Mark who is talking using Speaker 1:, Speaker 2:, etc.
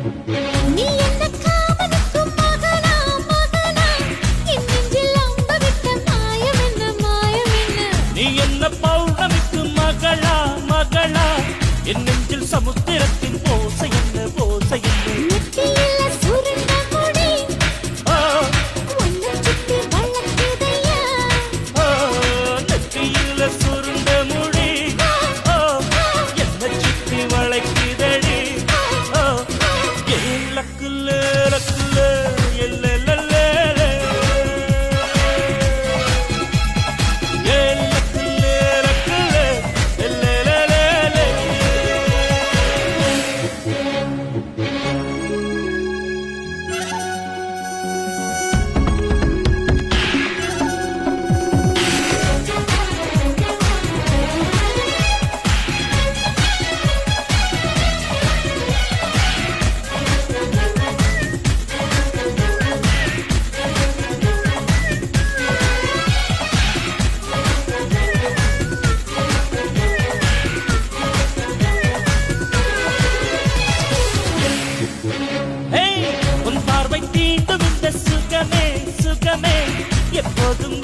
Speaker 1: நீ என்ன காமனுக்கு மகனா மகனா என் நெஞ்சில் அம்ப விட்ட மாயம் என்ன
Speaker 2: நீ என்ன பௌர்ணமிக்கு மகளா மகளா என் நெஞ்சில் சமுத்திரத்தின் ஓசை என்ன
Speaker 1: நெத்தியில சுருண்ட முடி உன்னை சுத்தி வளர்க்குதையா
Speaker 2: நெத்தியில சுருண்ட முடி என்ன சுத்தி வளைக்குதடி லக்குல லக்குல உன் பார்வை தீண்டும் இந்த சுகமே எப்போதும்